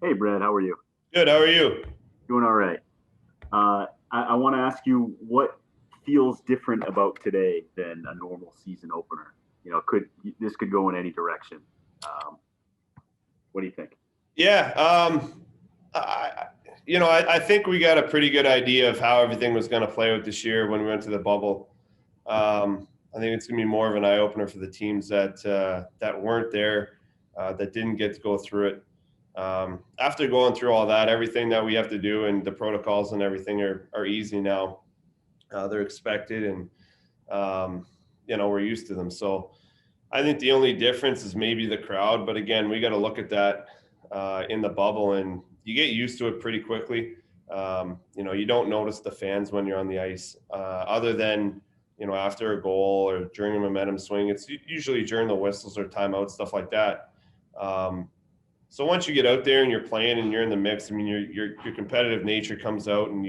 Hey, Brad, how are you? Good. How are you? Doing all right. I want to ask you what feels different about today than a normal season opener. Could go in any direction. Um, what do you think? Yeah. I think we got a pretty good idea of how everything was going to play out this year when we went to the bubble. I think it's going to be more of an eye opener for the teams that weren't there, that didn't get to go through it. After going through all that, everything that we have to do and the protocols and everything are easy now. They're expected, and we're used to them. So I think the only difference is maybe the crowd. But again, we got to look at that in the bubble, and you get used to it pretty quickly. You don't notice the fans when you're on the ice, other than after a goal or during a momentum swing. It's usually during the whistles or timeouts, stuff like that. So once you get out there and you're playing and you're in the mix, I mean, your competitive nature comes out, and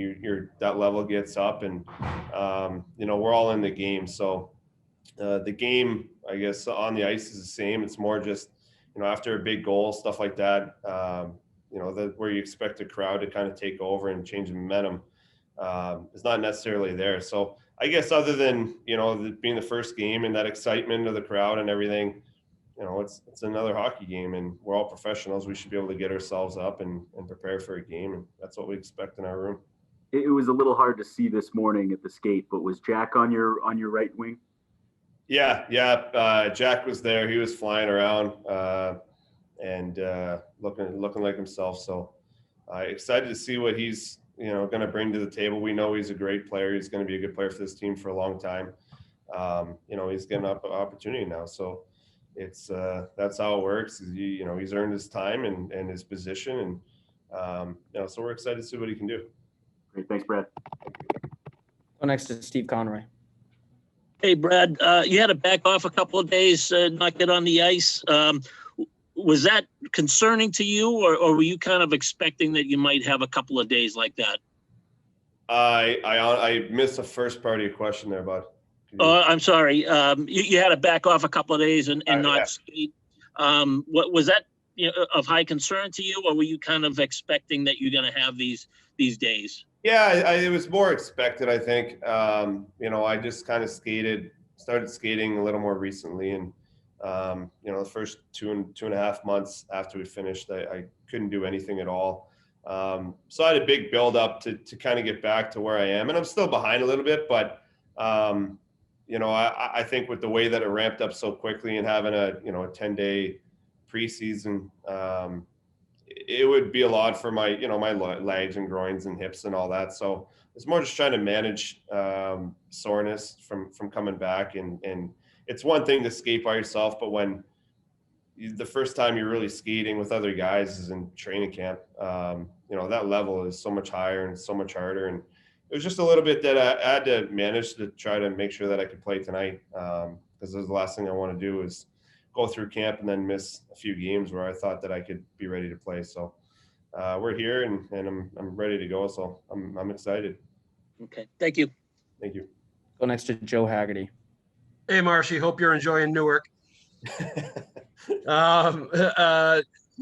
that level gets up, and we're all in the game. So the game, I guess, on the ice is the same. It's more just after a big goal, stuff like that. Where you expect the crowd to kind of take over and change the momentum is not necessarily there. So I guess other than being the first game and that excitement of the crowd and everything. It's another hockey game, and we're all professionals. We should be able to get ourselves up and prepare for a game, and that's what we expect in our room. It was a little hard to see this morning at the skate, but was Jack on your right wing? Yeah. Jack was there. He was flying around and looking like himself. So excited to see what he's going to bring to the table. We know he's a great player. He's going to be a good player for this team for a long time. He's getting an opportunity now. So it's that's how it works. He's earned his time and his position, and so we're excited to see what he can do. Great, thanks, Brad. Go next to Steve Conroy. Hey, Brad, you had to back off a couple of days, not get on the ice. Was that concerning to you, or were you kind of expecting that you might have a couple of days like that? I missed the first part of your question there, bud. Oh, I'm sorry. You had to back off a couple of days and not skate. What was that of high concern to you, or were you kind of expecting that you're going to have these days? Yeah, it was more expected, I think. I just kind of started skating a little more recently, and the first two and a half months after we finished, I couldn't do anything at all. So I had a big build up to kind of get back to where I am, and I'm still behind a little bit, but I think with the way that it ramped up so quickly and having a 10-day preseason, it would be a lot for my my legs and groins and hips and all that. So it's more just trying to manage soreness from coming back. And it's one thing to skate by yourself, but when the first time you're really skating with other guys is in training camp, that level is so much higher and so much harder. And it was just a little bit that I had to manage to try to make sure that I could play tonight, because the last thing I want to do is go through camp and then miss a few games where I thought that I could be ready to play. So we're here, and I'm ready to go. So I'm excited. Okay, thank you. Thank you. Go next to Joe Haggerty. Hey, Marshy, hope you're enjoying Newark.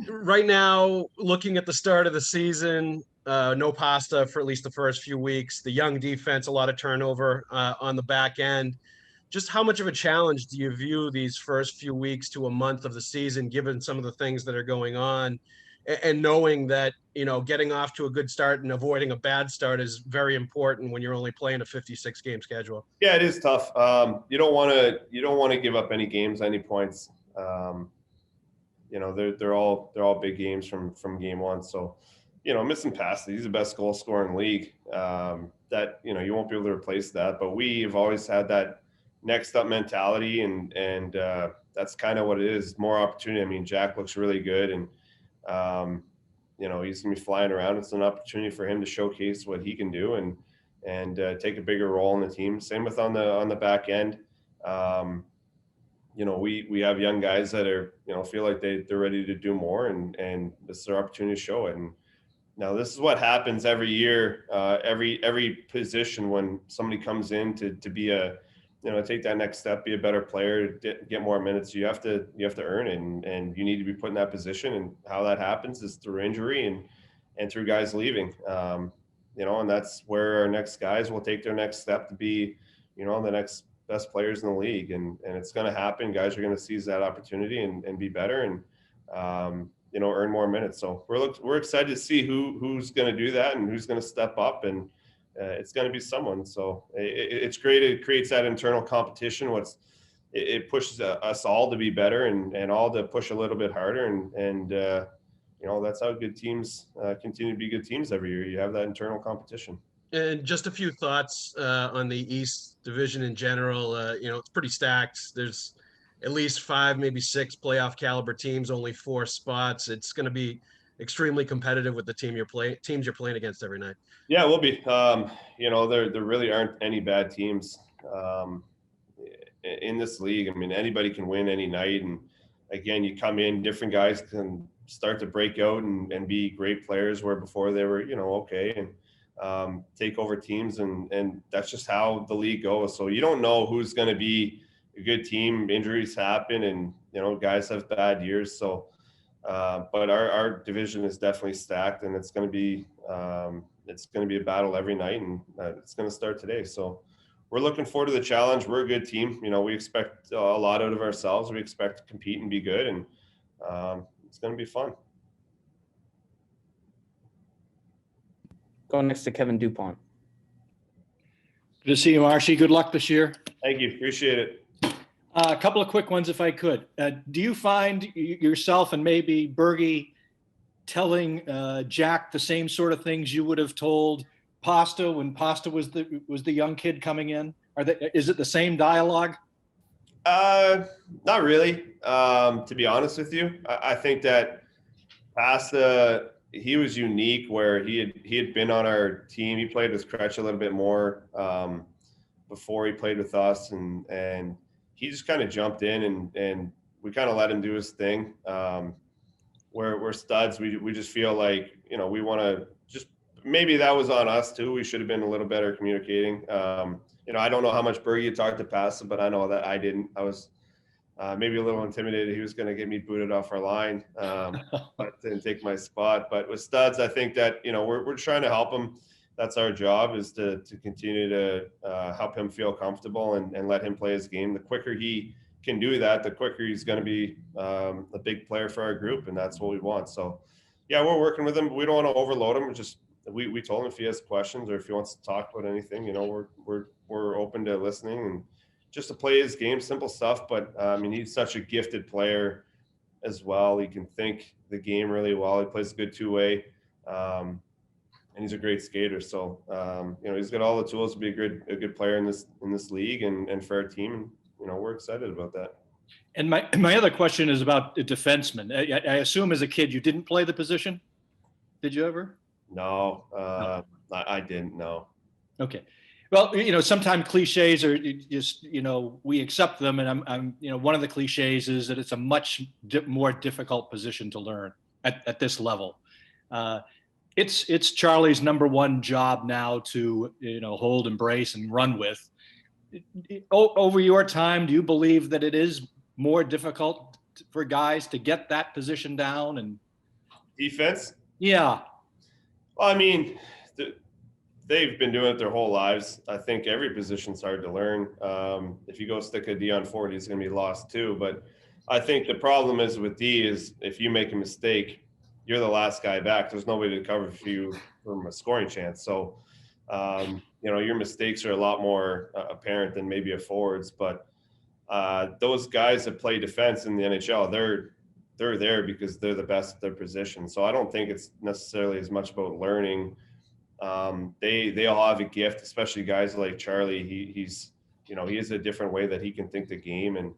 Right now, looking at the start of the season, no pasta for at least the first few weeks. The young defense, a lot of turnover on the back end. Just how much of a challenge do you view these first few weeks to a month of the season, given some of the things that are going on, and knowing that, getting off to a good start and avoiding a bad start is very important when you're only playing a 56 game schedule? Yeah, it is tough. You don't want to give up any games, any points. They're all big games from game one. So, missing passes, he's the best goal scorer in the league. That you won't be able to replace that. But we've always had that next up mentality, and that's kind of what it is. More opportunity. I mean, Jack looks really good, and he's gonna be flying around. It's an opportunity for him to showcase what he can do and take a bigger role in the team. Same with on the back end. We have young guys that are feel like they're ready to do more, and this is their opportunity to show it. And now this is what happens every year, every position when somebody comes in to be a take that next step, be a better player, get more minutes, you have to earn it, and you need to be put in that position. And how that happens is through injury and through guys leaving. And that's where our next guys will take their next step to be, the next best players in the league. And it's going to happen. Guys are going to seize that opportunity and be better and, earn more minutes. So we're excited to see who's going to do that and who's going to step up, and it's going to be someone. So it's great. It creates that internal competition. It pushes us all to be better and all to push a little bit harder. And that's how good teams continue to be good teams every year. You have that internal competition. And just a few thoughts on the East Division in general. It's pretty stacked. There's at least 5, maybe 6 playoff caliber teams, only 4 spots. It's going to be extremely competitive with the teams you're playing against every night. Yeah, it will be. There really aren't any bad teams in this league. I mean, anybody can win any night. And again, you come in, different guys can start to break out and be great players where before they were, okay, and take over teams. And that's just how the league goes. So you don't know who's going to be a good team. Injuries happen and, guys have bad years. So, but our division is definitely stacked, and it's going to be a battle every night, and it's going to start today. So we're looking forward to the challenge. We're a good team. We expect a lot out of ourselves. We expect to compete and be good, and it's going to be fun. Go next to Kevin Dupont. Good to see you, Marshy. Good luck this year. Thank you. Appreciate it. A couple of quick ones, if I could. Do you find yourself and maybe Bergie telling Jack the same sort of things you would have told Pasta when Pasta was the young kid coming in? Is it the same dialogue? Not really. To be honest with you, I think that Pasta, he was unique where he had been on our team. He played with Kretsch a little bit more before he played with us, and he just kind of jumped in and we kind of let him do his thing. We're studs. We just feel like, we want to just, maybe that was on us too. We should have been a little better communicating. I don't know how much Bergie talked to Pasta, but I know that I didn't. I was maybe a little intimidated. He was going to get me booted off our line, but didn't take my spot. But with studs, I think that, we're trying to help him. That's our job, is to continue to help him feel comfortable and let him play his game. The quicker he can do that, the quicker he's going to be a big player for our group, and that's what we want. So, yeah, we're working with him. We don't want to overload him. We told him if he has questions or if he wants to talk about anything, we're open to listening and just to play his game, simple stuff. But he's such a gifted player as well. He can think the game really well. He plays a good two-way. And he's a great skater. So, he's got all the tools to be a good player in this league and for our team. And, we're excited about that. And my other question is about a defenseman. I assume as a kid you didn't play the position. Did you ever? No, I didn't. No. Okay. Well, sometimes cliches are just, we accept them. And I'm one of the cliches is that it's a much more difficult position to learn at this level. It's Charlie's number one job now to, hold, embrace, and run with. Over your time, do you believe that it is more difficult for guys to get that position down? And defense? Yeah. Well, they've been doing it their whole lives. I think every position's hard to learn. If you go stick a D on forward, he's going to be lost too. But I think the problem is with D is if you make a mistake, you're the last guy back. There's nobody to cover for you from a scoring chance. So, your mistakes are a lot more apparent than maybe a forward's. But those guys that play defense in the NHL, they're there because they're the best at their position. So I don't think it's necessarily as much about learning. They all have a gift, especially guys like Charlie. He has a different way that he can think the game and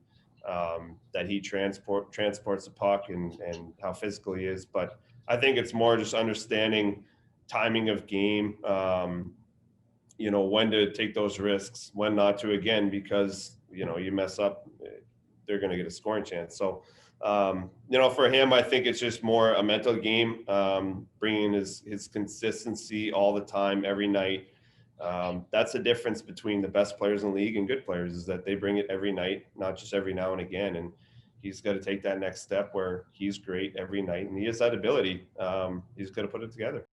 that he transports the puck and how physical he is. But I think it's more just understanding timing of game, when to take those risks, when not to, again, because, you mess up, they're going to get a scoring chance. So, for him, I think it's just more a mental game, bringing his consistency all the time, every night, That's the difference between the best players in the league and good players, is that they bring it every night, not just every now and again. And he's got to take that next step where he's great every night, and he has that ability. He's got to put it together.